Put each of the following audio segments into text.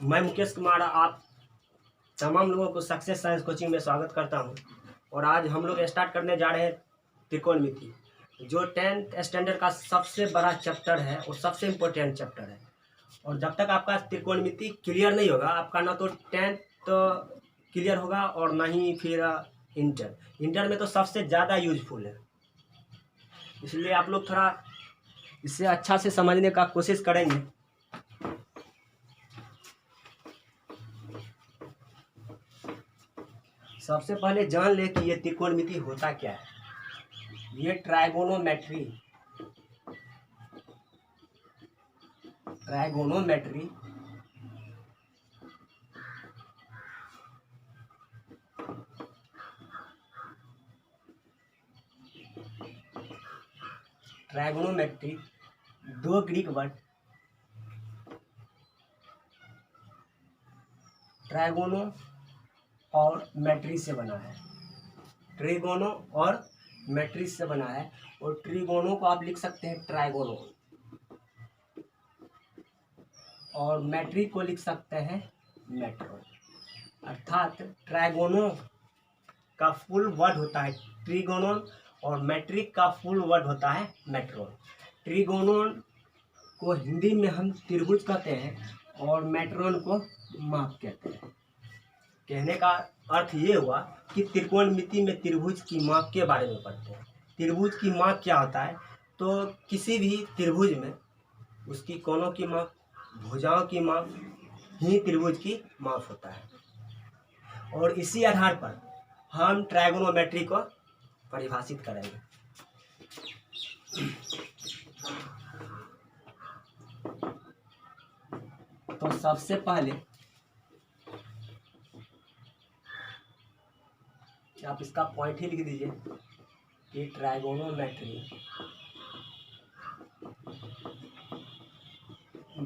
मैं मुकेश कुमार आप तमाम लोगों को सक्सेस साइंस कोचिंग में स्वागत करता हूं। और आज हम लोग स्टार्ट करने जा रहे हैं त्रिकोणमिति, जो 10th स्टैंडर्ड का सबसे बड़ा चैप्टर है और सबसे इम्पोर्टेंट चैप्टर है। और जब तक आपका त्रिकोणमिति क्लियर नहीं होगा, आपका ना तो 10th तो क्लियर होगा और ना ही फिर इंटर में तो सबसे ज़्यादा यूजफुल है। इसलिए आप लोग थोड़ा इसे अच्छा से समझने का कोशिश करेंगे। सबसे पहले जान ले कि ये त्रिकोणमिति होता क्या है। ये ट्राइगोनोमेट्री दो ग्रीक वर्ड ट्राइगोनो और मैट्रिस से बना है। ट्रिगोनो और मैट्रिस से बना है। और ट्रिगोनो को आप लिख सकते हैं ट्राइगोनो, और मैट्रिक को लिख सकते हैं मेट्रो। अर्थात ट्राइगोनो का फुल वर्ड होता है ट्रिगोनोन और मैट्रिक का फुल वर्ड होता है मेट्रोन। ट्रिगोनोन को हिंदी में हम त्रिभुज कहते हैं और मेट्रोन को माप कहते हैं। कहने का अर्थ ये हुआ कि त्रिकोणमिति में त्रिभुज की माप के बारे में पढ़ते हैं। त्रिभुज की माप क्या होता है, तो किसी भी त्रिभुज में उसकी कोणों की माप, भुजाओं की माप ही त्रिभुज की माप होता है। और इसी आधार पर हम ट्राइगोनोमेट्री को परिभाषित करेंगे। तो सबसे पहले आप इसका पॉइंट ही लिख दीजिए कि ट्राइगोनोमेट्री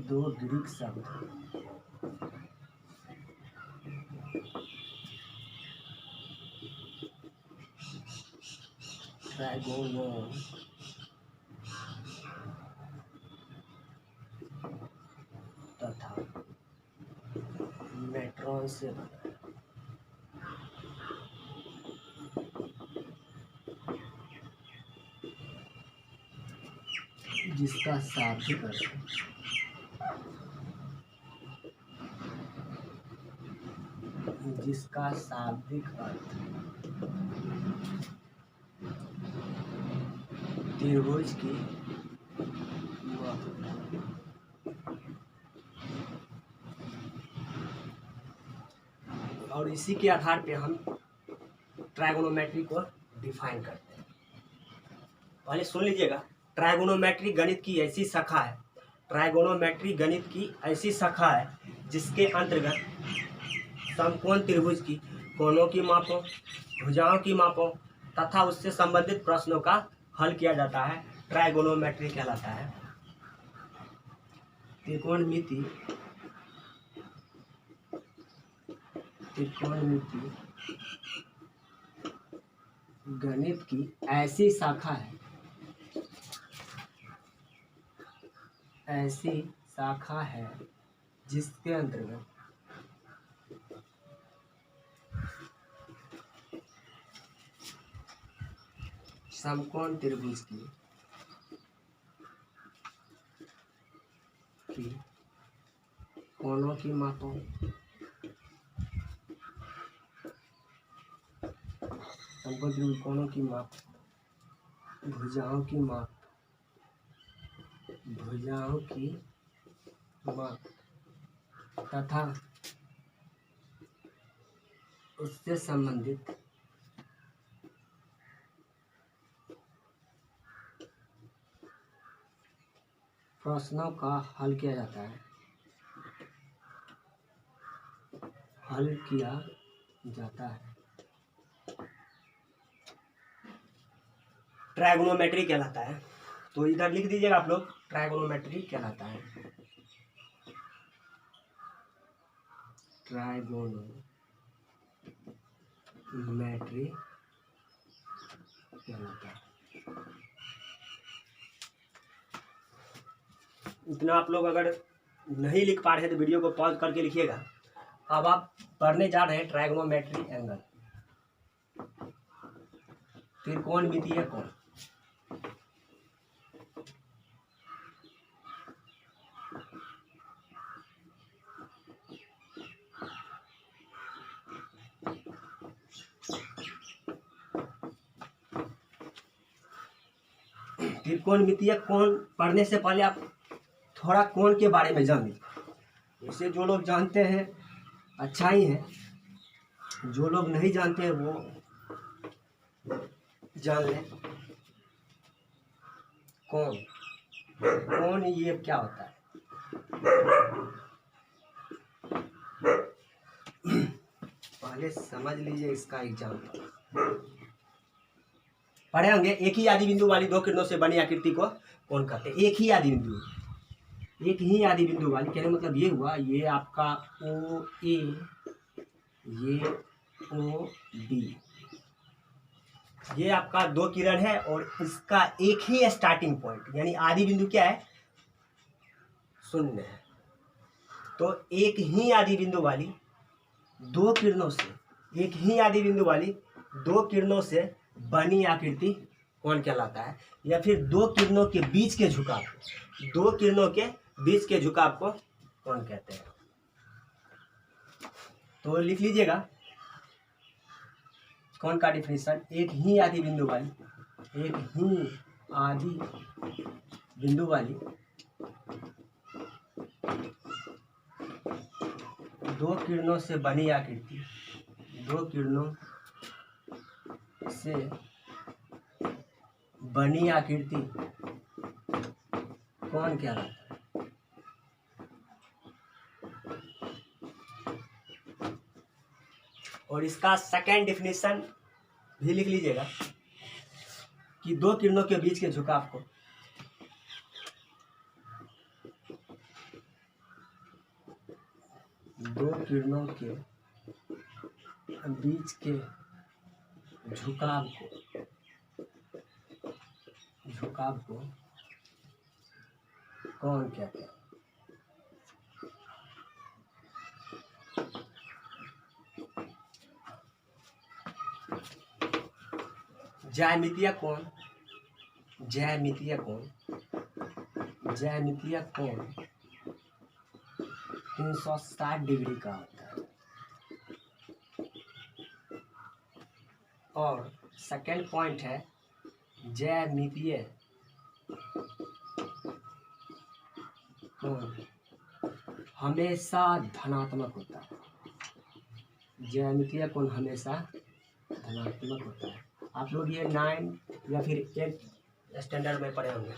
दो ग्रीक शब्द ट्राइगोनो तथा मेट्रोन से बना है। जिसका शाब्दिक अर्थ त्रिभुज की और इसी के आधार पे हम ट्राइगोनोमेट्री को डिफाइन करते हैं। पहले सुन लीजिएगा, ट्राइगोनोमेट्री गणित की ऐसी शाखा है, ट्राइगोनोमेट्री गणित की ऐसी शाखा है जिसके अंतर्गत समकोण त्रिभुज की कोणों की मापों, भुजाओं की मापों तथा उससे संबंधित प्रश्नों का हल किया जाता है। ट्राइगोनोमेट्री कहलाता है। त्रिकोणमिति गणित की ऐसी शाखा है जिसके अंतर्गत समकोण त्रिभुज की कोणों की मापों, समकोण त्रिभुज कोणों की माप, भुजाओं की माप तथा उससे संबंधित प्रश्नों का हल किया जाता है ट्राइगोनोमेट्री कहलाता है। तो इधर लिख दीजिएगा आप लोग, ट्राइगोनोमेट्री कहलाता है। ट्राइगोनोमेट्री कहलाता है। इतना आप लोग अगर नहीं लिख पा रहे हैं तो वीडियो को पॉज करके लिखिएगा। अब आप पढ़ने जा रहे हैं ट्रायगोनोमेट्री एंगल, त्रिकोणमितीय कोण। त्रिकोणमितीय कोण पढ़ने से पहले आप थोड़ा कोण के बारे में जान लीजिए। इसे जो लोग जानते हैं अच्छा ही है, जो लोग नहीं जानते हैं वो जान लें। कोण, कोण ये क्या होता है? पहले समझ लीजिए इसका एग्जाम्पल। पढ़े होंगे, एक ही आदि बिंदु वाली दो किरणों से बनी आकृति को कोण कहते हैं। एक ही आदि बिंदु, एक ही आदि बिंदु वाली, कहने मतलब ये हुआ, ये आपका ओ ए, ये ओ बी, ये आपका दो किरण है और इसका एक ही स्टार्टिंग पॉइंट यानी आदि बिंदु क्या है? शून्य है। तो एक ही आदि बिंदु वाली दो किरणों से, एक ही आदि बिंदु वाली दो किरणों से बनी आकृति कोण कहलाता है, या फिर दो किरणों के बीच के झुकाव, दो किरणों के बीच के झुकाव को कोण कहते हैं। तो लिख लीजिएगा कोण का डिफिनेशन। एक ही आदि बिंदु वाली, एक ही आदि बिंदु वाली दो किरणों से बनी आकृति, दो किरणों से बनी आकृति कोण कहलाता है। और इसका सेकेंड डिफिनेशन भी लिख लीजिएगा कि दो किरणों के बीच के झुकाव को दो किरणों के बीच के झुकाव को कोण कहते हैं। ज्यामितीय कोण, ज्यामितीय कोण, ज्यामितीय कोण 360 डिग्री का होता है। और सेकेंड पॉइंट है ज्यामितीय कोण हमेशा धनात्मक होता है। ज्यामितीय कोण हमेशा धनात्मक होता है। आप लोग ये 9 या फिर 8 स्टैंडर्ड में पढ़े होंगे।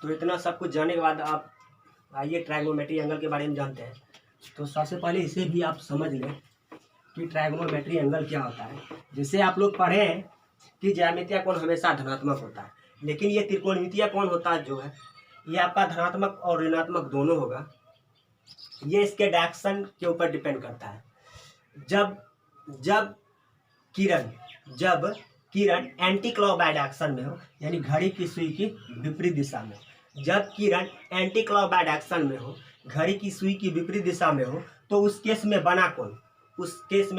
तो इतना सब कुछ जानने के बाद आप आइए ट्रायगोनोमेट्री एंगल के बारे में जानते हैं। तो सबसे पहले इसे भी आप समझ लें कि ट्रायगोनोमेट्री एंगल क्या होता है। जैसे आप लोग पढ़े हैं कि ज्यामितीय कोण हमेशा धनात्मक होता है, लेकिन ये त्रिकोणमितीय कोण होता है जो है ये आपका धनात्मक और ऋणात्मक दोनों होगा। ये इसके डायरेक्शन के ऊपर डिपेंड करता है। जब किरण एंटी क्लॉकवाइज डायरेक्शन में हो, यानी घड़ी की सुई की विपरीत दिशा में, जब किरण एंटी क्लॉकवाइज डायरेक्शन में हो, घड़ी की सुई की विपरीत दिशा में हो, तो उस केस में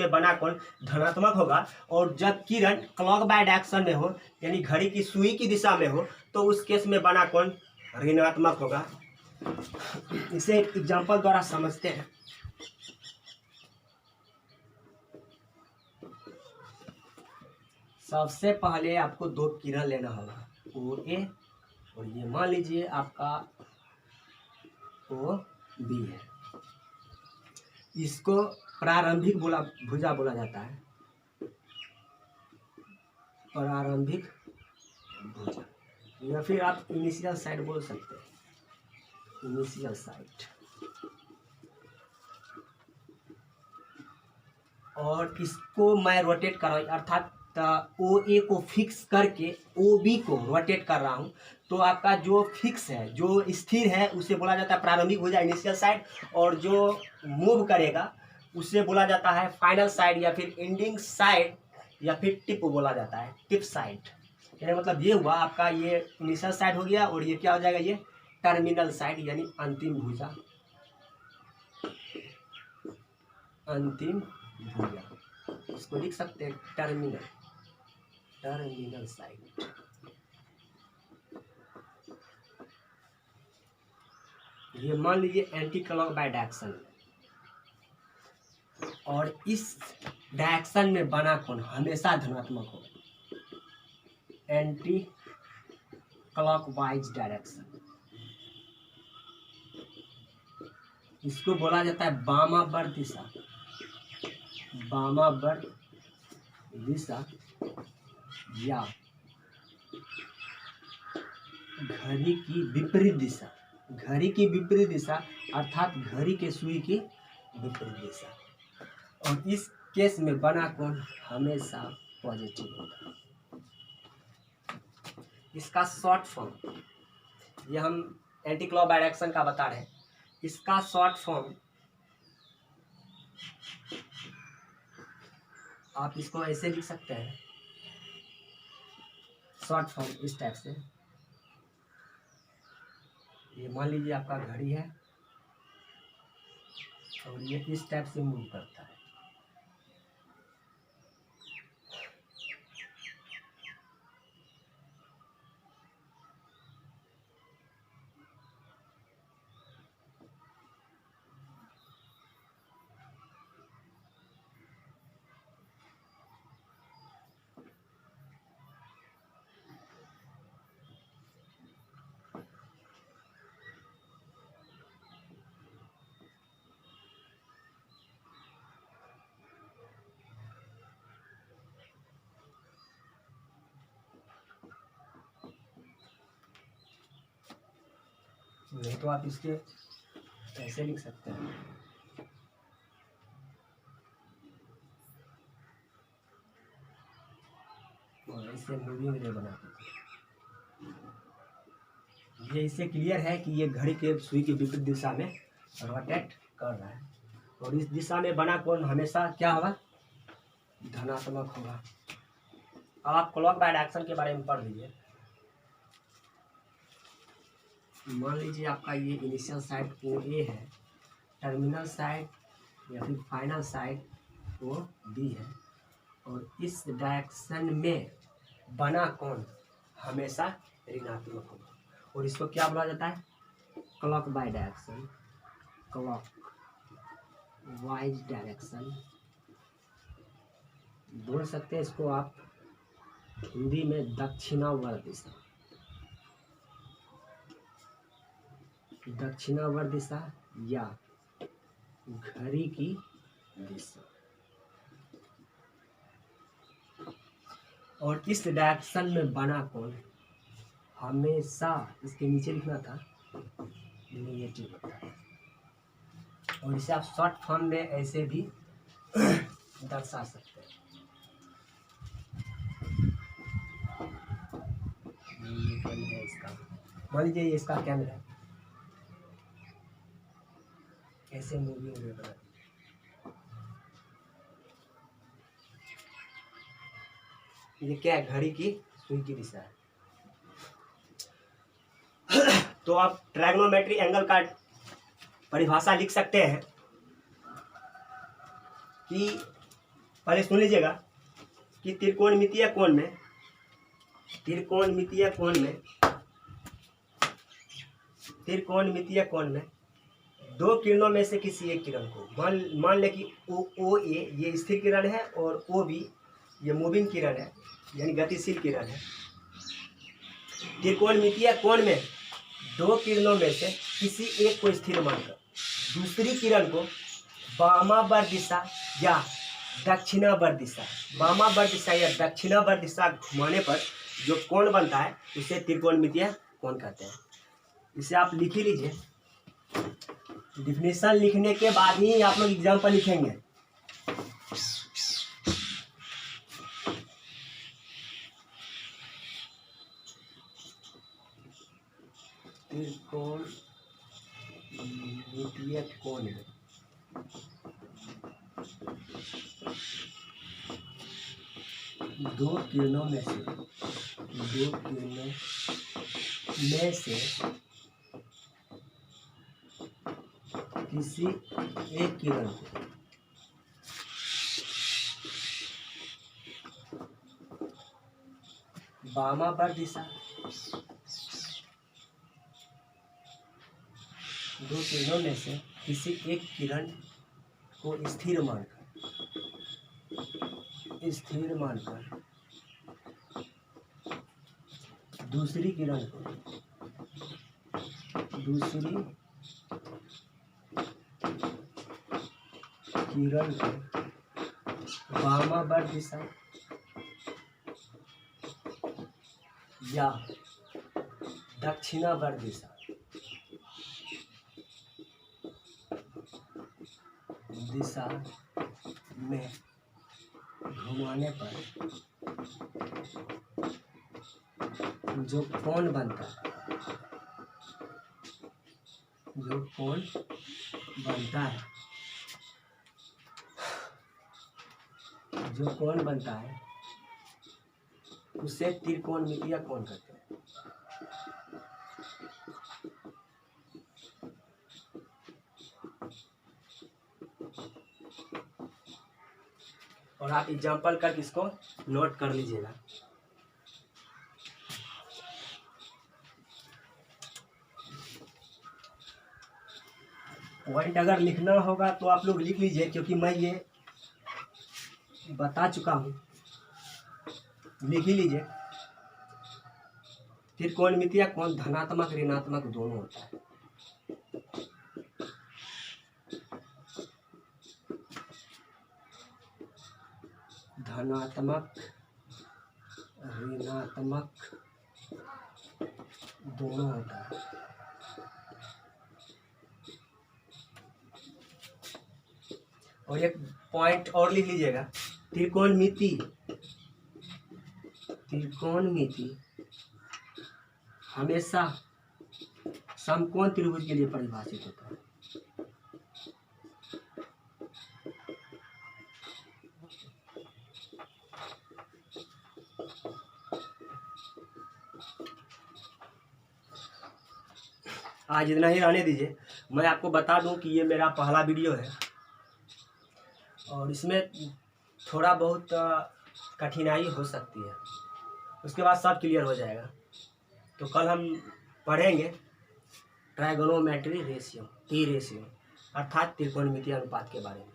बना कोण धनात्मक होगा। और जब किरण क्लॉकवाइज डायरेक्शन में हो, यानी घड़ी की सुई की दिशा में हो, तो उस केस में बना कोण ऋणात्मक होगा। इसे एग्जाम्पल द्वारा समझते हैं। सबसे पहले आपको दो किरण लेना होगा, ओ ए, और ये मान लीजिए आपका ओ बी है। इसको प्रारंभिक भुजा बोला जाता है, प्रारंभिक भुजा, या फिर आप इनिशियल साइड बोल सकते हैं, इनिशियल साइड। और इसको मैं रोटेट कर रहा हूँ, अर्थात ओ ए को फिक्स करके ओ बी को रोटेट कर रहा हूँ। तो आपका जो फिक्स है, जो स्थिर है, उसे बोला जाता है प्रारंभिक भुजा, इनिशियल साइड। और जो मूव करेगा उसे बोला जाता है फाइनल साइड, या फिर एंडिंग साइड, या फिर टिप बोला जाता है, टिप साइड। यानी मतलब ये हुआ आपका, ये इनिशियल साइड हो गया और ये क्या हो जाएगा, ये टर्मिनल साइड यानी अंतिम भुजा, अंतिम भुजा, इसको लिख सकते हैं टर्मिनल, टर्मिनल साइड। ये मान लीजिए एंटी क्लॉक बाय डायरेक्शन, और इस डायरेक्शन में बना कोण हमेशा धनात्मक होगा, एंटी क्लॉकवाइज डायरेक्शन, इसको बोला जाता है वामावर्त दिशा, वामावर्त दिशा या घड़ी की विपरीत दिशा, घड़ी की विपरीत दिशा अर्थात घड़ी के सुई की विपरीत दिशा। और इस केस में बना कोण हमेशा पॉजिटिव होगा। इसका शॉर्ट फॉर्म, ये हम एंटी क्लॉक डायरेक्शन का बता रहे हैं, इसका शॉर्ट फॉर्म आप इसको ऐसे लिख सकते हैं, शॉर्ट फॉर्म इस टाइप से। ये मान लीजिए आपका घड़ी है और ये इस टाइप से मूव करता है, नहीं तो आप इसके ऐसे लिख सकते हैं, और इससे मूविंग रे बना देते। ये इससे क्लियर है कि ये घड़ी के सुई की विपरीत दिशा में रोटेट कर रहा है, और इस दिशा में बना कोण हमेशा क्या होगा, धनात्मक होगा। अब आप क्लॉक बाय डायरेक्शन के बारे में पढ़ लीजिए। मान लीजिए आपका ये इनिशियल साइड ओ ए है, टर्मिनल साइड या फिर फाइनल साइड ओ बी है, और इस डायरेक्शन में बना कोण हमेशा ऋणात्मक होगा, और इसको क्या बोला जाता है, clock by direction, clockwise direction बोल सकते हैं इसको आप हिंदी में दक्षिणावर्त दिशा, दक्षिणावर्त दिशा या घड़ी की दिशा। और इस डायरेक्शन में बना कोण हमेशा, इसके नीचे लिखना था, नेगेटिव होता है, और इसे आप शॉर्ट फॉर्म में ऐसे भी दर्शा सकते हैं। है इसका, मान लीजिए ये इसका कैमरा है, कैसे मूविंग रे बना, ये क्या है, घड़ी की सुई की दिशा है। तो आप ट्रायगोनोमेट्री एंगल का परिभाषा लिख सकते हैं कि, पहले सुन लीजिएगा, कि त्रिकोणमितीय कोण में, त्रिकोणमितीय कोण में, त्रिकोणमितीय कोण में दो किरणों में से किसी एक किरण को, मान ले कि ओ ए ये स्थिर किरण है और ओ बी ये मूविंग किरण है, यानी गतिशील किरण है। त्रिकोणमितीय कोण में दो किरणों में से किसी एक को स्थिर मानकर दूसरी किरण को वामावर्त दिशा या दक्षिणावर्त दिशा, वामावर्त दिशा या दक्षिणावर्त दिशा घुमाने पर जो कोण बनता है उसे त्रिकोणमितीय कोण कहते हैं। इसे आप लिख ही लीजिए, डिफिनेशन लिखने के बाद ही आप लोग एग्जाम्पल लिखेंगे। त्रिकोणमितीय कोण में दो किरणों में से किसी एक किरण को वामावर्त दिशा, दो किरणों में से किसी एक किरण को स्थिर मानकर दूसरी किरण को वामावर्त दिशा या दक्षिणावर्त दिशा में घुमाने पर जो कोण बनता है उसे त्रिकोणमितीय कोण कहते हैं। और आप एग्जाम्पल करके इसको नोट कर लीजिएगा। पॉइंट अगर लिखना होगा तो आप लोग लिख लीजिए, क्योंकि मैं ये बता चुका हूँ, लिख ही लीजिए। त्रिकोणमितीय कोण धनात्मक ऋणात्मक दोनों होता है। धनात्मक ऋणात्मक दोनों होता है। और एक पॉइंट और लिख लीजिएगा, त्रिकोणमिति हमेशा समकोण त्रिभुज के लिए परिभाषित होता है। आज इतना ही रहने दीजिए। मैं आपको बता दूं कि ये मेरा पहला वीडियो है और इसमें थोड़ा बहुत कठिनाई हो सकती है, उसके बाद सब क्लियर हो जाएगा। तो कल हम पढ़ेंगे ट्रायगोनोमेट्री रेशियो, टी रेशियो अर्थात त्रिकोणमितीय अनुपात के बारे में।